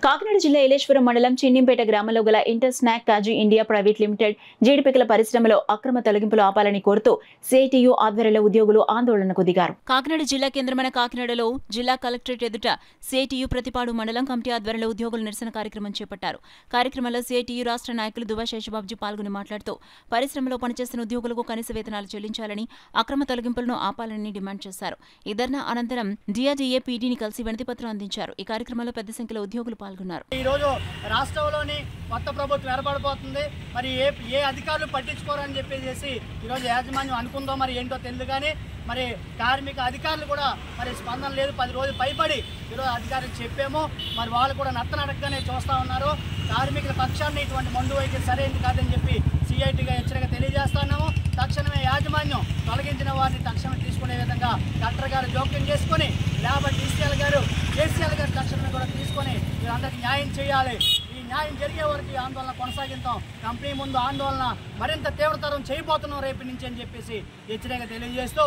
కాకినాడ జిల్లా ఏలేశ్వరం మండలం చిన్నింపేట గ్రామంలో గల ఇంటర్ స్నాక్ కాజీ ఇండియా ప్రైవేట్ లిమిటెడ్ జీడిపికల పరిశ్రమలో అక్రమ తొలగింపులు ఆపాలని కోరుతూ సిఐటియు ఆధ్వర్యంలో ఉద్యోగులు ఆందోళనకు దిగారు. కాకినాడ జిల్లా కేంద్రమైన కాకినాడలో జిల్లా కలెక్టరేట్ ఎదుట సిఐటియు ప్రతిపాడు మండలం కమిటీ ఆధ్వర్యంలో ఉద్యోగులు నిరసన కార్యక్రమం చేపట్టారు. కార్యక్రమంలో సిఐటియు రాష్ట్ర నాయకులు దువ్వ శేషబాబుజీ పాల్గొని మాట్లాడుతూ పరిశ్రమలో పనిచేస్తున్న ఉద్యోగులకు కనీస వేతనాలు చెల్లించాలని, అక్రమ తొలగింపులను ఆపాలని డిమాండ్ చేశారు. ఈ ధర్నా అనంతరం డిఆర్డీఏ పీడీని కలిసి వినతిపత్రం అందించారు. ఈ కార్యక్రమంలో పెద్ద సంఖ్యలో ఉద్యోగులు పాల్గొన్నారు. ఈ రోజు రాష్ట్రంలోని కొత్త ప్రభుత్వం ఏర్పడిపోతుంది. మరి ఏ అధికారులు పట్టించుకోరని చెప్పేసి ఈరోజు యాజమాన్యం అనుకుందో మరి ఏంటో తెలియదు. కానీ మరి కార్మిక అధికారులు కూడా మరి స్పందన లేదు. 10 రోజులు పైబడి ఈరోజు అధికారులు చెప్పాము. మరి వాళ్ళు కూడా నత్తనడకగానే చూస్తూ ఉన్నారు. కార్మికుల పక్షాన్ని ఇటువంటి మండు వైఖరి సరైనది కాదని చెప్పి సిఐటిగా హెచ్చరిక తెలియజేస్తున్నాము. తక్షణమే యాజమాన్యం తొలగించిన వారిని తక్షణమే తీసుకునే విధంగా కలెక్టర్ గారు జోక్యం చేసుకుని లేబర్ డీసీఎల్ గారు కేసీఎల్ గారు తక్షణమే కూడా తీసుకొని వీరందరికీ న్యాయం చేయాలి. ఈ న్యాయం జరిగే వరకు ఈ ఆందోళన కొనసాగిస్తాం. కంపెనీ ముందు ఆందోళన మరింత తీవ్రతరం చేయబోతున్నాం రేపు నుంచి అని చెప్పేసి హెచ్చరిక తెలియజేస్తూ